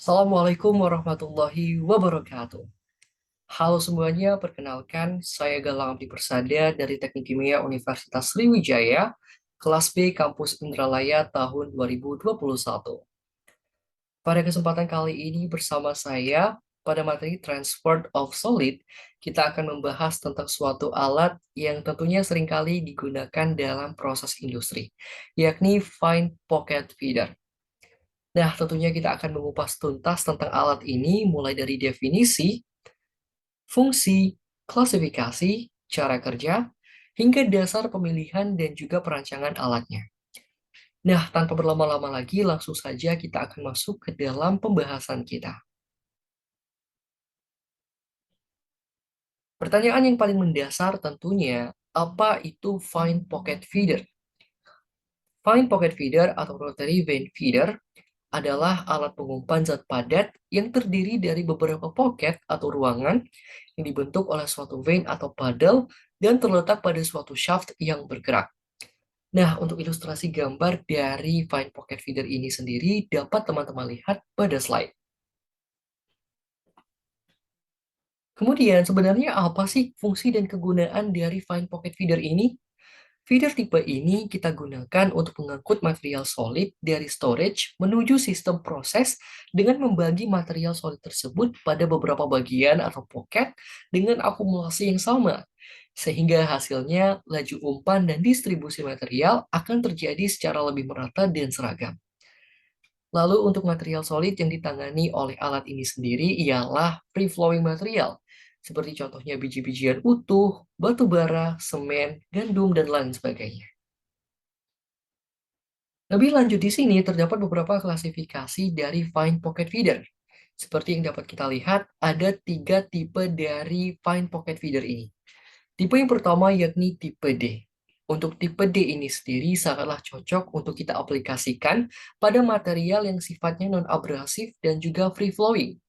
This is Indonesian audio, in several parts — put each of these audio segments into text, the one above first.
Assalamualaikum warahmatullahi wabarakatuh. Halo semuanya, perkenalkan saya Galang Abdi Persada dari Teknik Kimia Universitas Sriwijaya, kelas B Kampus Indralaya tahun 2021. Pada kesempatan kali ini bersama saya, pada materi Transport of Solid, kita akan membahas tentang suatu alat yang tentunya seringkali digunakan dalam proses industri, yakni Fine Pocket Feeder. Nah, tentunya kita akan mengupas tuntas tentang alat ini mulai dari definisi, fungsi, klasifikasi, cara kerja, hingga dasar pemilihan dan juga perancangan alatnya. Nah, tanpa berlama-lama lagi, langsung saja kita akan masuk ke dalam pembahasan kita. Pertanyaan yang paling mendasar tentunya, apa itu Fine Pocket Feeder? Fine Pocket Feeder atau Rotary Vein Feeder adalah alat pengumpan zat padat yang terdiri dari beberapa pocket atau ruangan yang dibentuk oleh suatu vein atau paddle dan terletak pada suatu shaft yang bergerak. Nah, untuk ilustrasi gambar dari Fine Pocket Feeder ini sendiri dapat teman-teman lihat pada slide. Kemudian, sebenarnya apa sih fungsi dan kegunaan dari Fine Pocket Feeder ini? Feeder tipe ini kita gunakan untuk mengangkut material solid dari storage menuju sistem proses dengan membagi material solid tersebut pada beberapa bagian atau pocket dengan akumulasi yang sama. Sehingga hasilnya laju umpan dan distribusi material akan terjadi secara lebih merata dan seragam. Lalu untuk material solid yang ditangani oleh alat ini sendiri ialah free flowing material, seperti contohnya biji-bijian utuh, batu bara, semen, gandum, dan lain sebagainya. Lebih lanjut di sini terdapat beberapa klasifikasi dari Fine Pocket Feeder. Seperti yang dapat kita lihat, ada 3 tipe dari Fine Pocket Feeder ini. Tipe yang pertama yakni tipe D. Untuk tipe D ini sendiri sangatlah cocok untuk kita aplikasikan pada material yang sifatnya non-abrasif dan juga free flowing.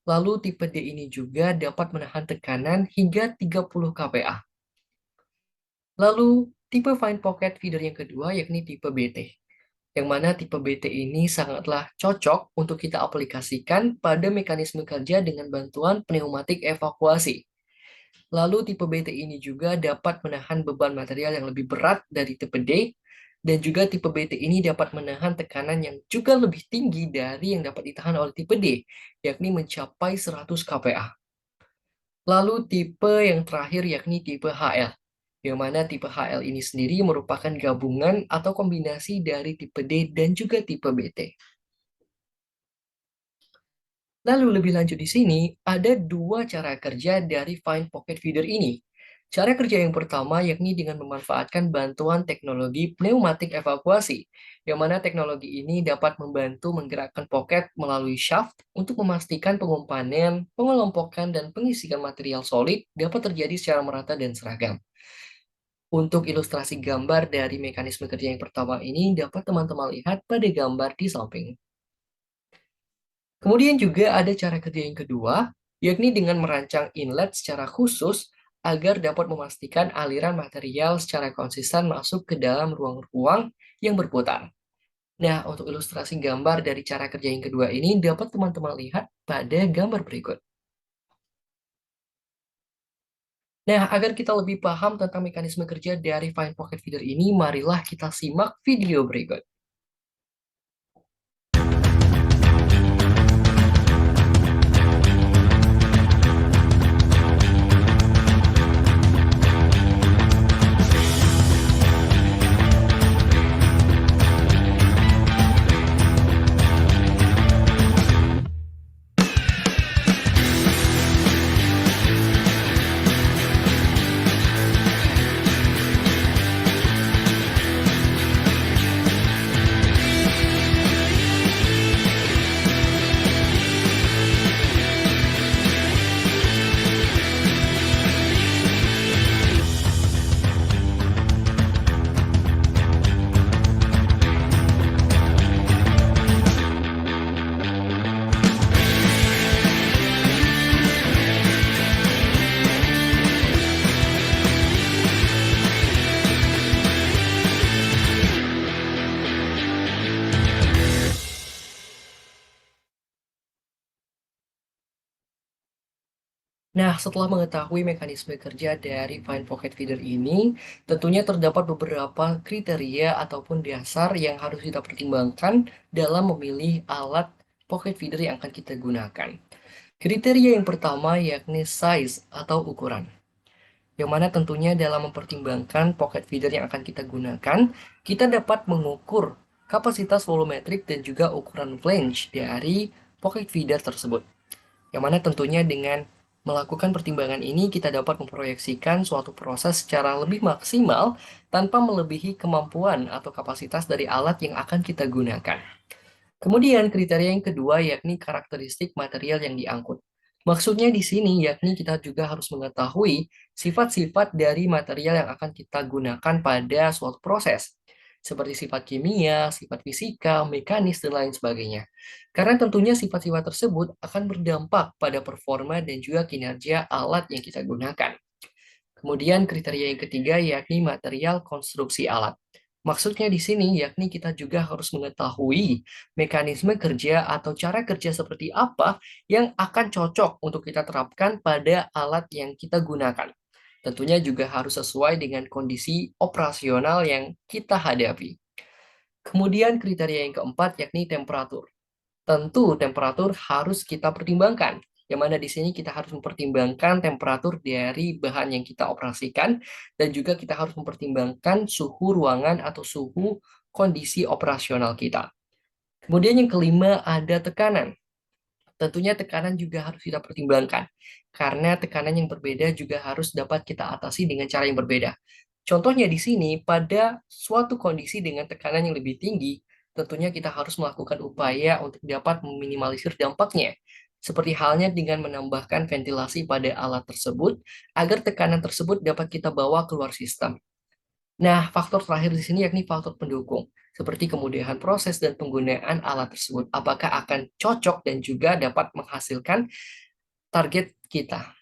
Lalu tipe D ini juga dapat menahan tekanan hingga 30 kPa. Lalu tipe Fine Pocket Feeder yang kedua yakni tipe BT. Yang mana tipe BT ini sangatlah cocok untuk kita aplikasikan pada mekanisme kerja dengan bantuan pneumatik evakuasi. Lalu tipe BT ini juga dapat menahan beban material yang lebih berat dari tipe D, dan juga tipe BT ini dapat menahan tekanan yang juga lebih tinggi dari yang dapat ditahan oleh tipe D, yakni mencapai 100 kPa. Lalu tipe yang terakhir yakni tipe HL, yang mana tipe HL ini sendiri merupakan gabungan atau kombinasi dari tipe D dan juga tipe BT. Lalu lebih lanjut di sini, ada 2 cara kerja dari Fine Pocket Feeder ini. Cara kerja yang pertama yakni dengan memanfaatkan bantuan teknologi pneumatik evakuasi, yang mana teknologi ini dapat membantu menggerakkan pocket melalui shaft untuk memastikan pengumpanan, pengelompokan, dan pengisian material solid dapat terjadi secara merata dan seragam. Untuk ilustrasi gambar dari mekanisme kerja yang pertama ini dapat teman-teman lihat pada gambar di samping. Kemudian juga ada cara kerja yang kedua, yakni dengan merancang inlet secara khusus agar dapat memastikan aliran material secara konsisten masuk ke dalam ruang-ruang yang berputar. Nah, untuk ilustrasi gambar dari cara kerja yang kedua ini dapat teman-teman lihat pada gambar berikut. Nah, agar kita lebih paham tentang mekanisme kerja dari Fine Pocket Feeder ini, marilah kita simak video berikut. Nah, setelah mengetahui mekanisme kerja dari Fine Pocket Feeder ini, tentunya terdapat beberapa kriteria ataupun dasar yang harus kita pertimbangkan dalam memilih alat pocket feeder yang akan kita gunakan. Kriteria yang pertama yakni size atau ukuran, yang mana tentunya dalam mempertimbangkan pocket feeder yang akan kita gunakan, kita dapat mengukur kapasitas volumetrik dan juga ukuran flange dari pocket feeder tersebut. Yang mana tentunya dengan melakukan pertimbangan ini kita dapat memproyeksikan suatu proses secara lebih maksimal tanpa melebihi kemampuan atau kapasitas dari alat yang akan kita gunakan. Kemudian kriteria yang kedua yakni karakteristik material yang diangkut. Maksudnya di sini yakni kita juga harus mengetahui sifat-sifat dari material yang akan kita gunakan pada suatu proses, seperti sifat kimia, sifat fisika, mekanis, dan lain sebagainya. Karena tentunya sifat-sifat tersebut akan berdampak pada performa dan juga kinerja alat yang kita gunakan. Kemudian kriteria yang ketiga yakni material konstruksi alat. Maksudnya di sini yakni kita juga harus mengetahui mekanisme kerja atau cara kerja seperti apa yang akan cocok untuk kita terapkan pada alat yang kita gunakan. Tentunya juga harus sesuai dengan kondisi operasional yang kita hadapi. Kemudian kriteria yang keempat yakni temperatur. Tentu temperatur harus kita pertimbangkan, yang mana di sini kita harus mempertimbangkan temperatur dari bahan yang kita operasikan, dan juga kita harus mempertimbangkan suhu ruangan atau suhu kondisi operasional kita. Kemudian yang kelima ada tekanan. Tentunya tekanan juga harus kita pertimbangkan, karena tekanan yang berbeda juga harus dapat kita atasi dengan cara yang berbeda. Contohnya di sini, pada suatu kondisi dengan tekanan yang lebih tinggi, tentunya kita harus melakukan upaya untuk dapat meminimalisir dampaknya, seperti halnya dengan menambahkan ventilasi pada alat tersebut, agar tekanan tersebut dapat kita bawa keluar sistem. Nah, faktor terakhir di sini yakni faktor pendukung, seperti kemudahan proses dan penggunaan alat tersebut. Apakah akan cocok dan juga dapat menghasilkan target kita.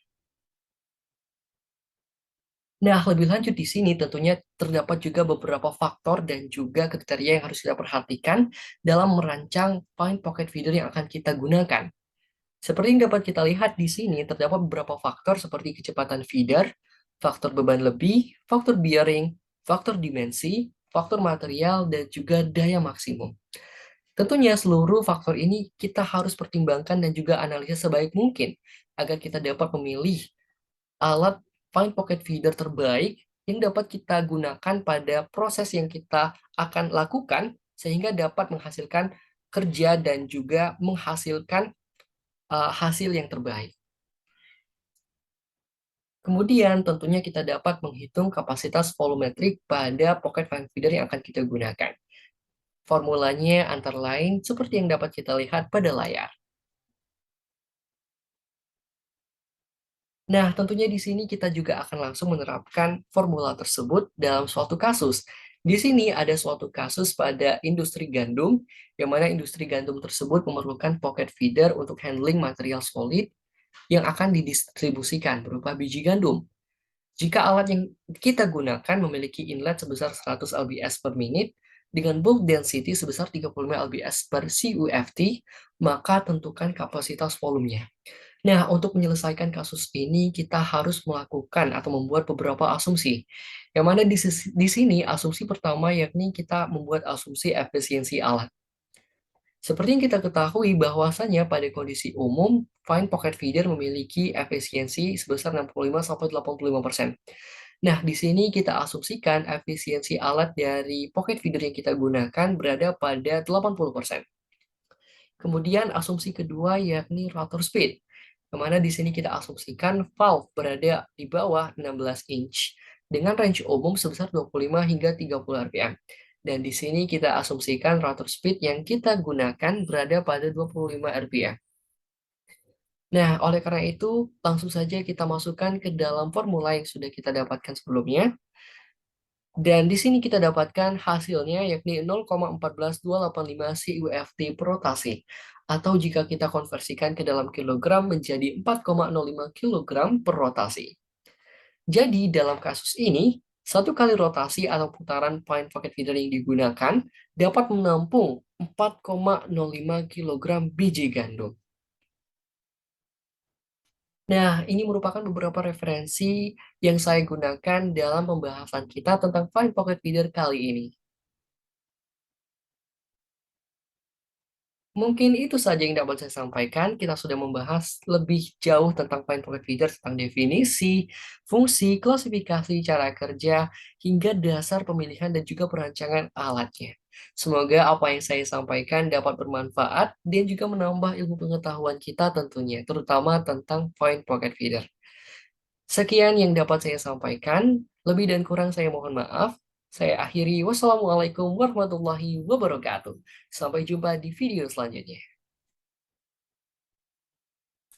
Nah, lebih lanjut di sini tentunya terdapat juga beberapa faktor dan juga kriteria yang harus kita perhatikan dalam merancang Fine Pocket Feeder yang akan kita gunakan. Seperti yang dapat kita lihat di sini, terdapat beberapa faktor seperti kecepatan feeder, faktor beban lebih, faktor bearing, faktor dimensi, faktor material, dan juga daya maksimum. Tentunya seluruh faktor ini kita harus pertimbangkan dan juga analisa sebaik mungkin agar kita dapat memilih alat Find Pocket Feeder terbaik yang dapat kita gunakan pada proses yang kita akan lakukan sehingga dapat menghasilkan kerja dan juga menghasilkan hasil yang terbaik. Kemudian tentunya kita dapat menghitung kapasitas volumetrik pada pocket fan feeder yang akan kita gunakan. Formulanya antara lain seperti yang dapat kita lihat pada layar. Nah, tentunya di sini kita juga akan langsung menerapkan formula tersebut dalam suatu kasus. Di sini ada suatu kasus pada industri gandum, yang mana industri gandum tersebut memerlukan pocket feeder untuk handling material solid yang akan didistribusikan berupa biji gandum. Jika alat yang kita gunakan memiliki inlet sebesar 100 lbs per menit dengan bulk density sebesar 35 lbs per CUFT, maka tentukan kapasitas volumenya. Nah, untuk menyelesaikan kasus ini, kita harus melakukan atau membuat beberapa asumsi. Yang mana di sini, asumsi pertama yakni kita membuat asumsi efisiensi alat. Seperti yang kita ketahui bahwasanya pada kondisi umum, Fine Pocket Feeder memiliki efisiensi sebesar 65-85%. Nah, di sini kita asumsikan efisiensi alat dari pocket feeder yang kita gunakan berada pada 80%. Kemudian asumsi kedua yakni rotor speed, yang mana di sini kita asumsikan valve berada di bawah 16 inch dengan range umum sebesar 25 hingga 30 rpm. Dan di sini kita asumsikan rotor speed yang kita gunakan berada pada 25 rpm. Nah, oleh karena itu, langsung saja kita masukkan ke dalam formula yang sudah kita dapatkan sebelumnya. Dan di sini kita dapatkan hasilnya yakni 0,14285 CUFT per rotasi. Atau jika kita konversikan ke dalam kilogram menjadi 4,05 kilogram per rotasi. Jadi dalam kasus ini, satu kali rotasi atau putaran Fine Pocket Feeder yang digunakan dapat menampung 4,05 kilogram biji gandum. Nah, ini merupakan beberapa referensi yang saya gunakan dalam pembahasan kita tentang Find Pocket Feeder kali ini. Mungkin itu saja yang dapat saya sampaikan. Kita sudah membahas lebih jauh tentang Find Pocket Feeder, tentang definisi, fungsi, klasifikasi, cara kerja, hingga dasar pemilihan dan juga perancangan alatnya. Semoga apa yang saya sampaikan dapat bermanfaat dan juga menambah ilmu pengetahuan kita tentunya, terutama tentang Find Pocket Feeder. Sekian yang dapat saya sampaikan. Lebih dan kurang saya mohon maaf. Saya akhiri. Wassalamualaikum warahmatullahi wabarakatuh. Sampai jumpa di video selanjutnya.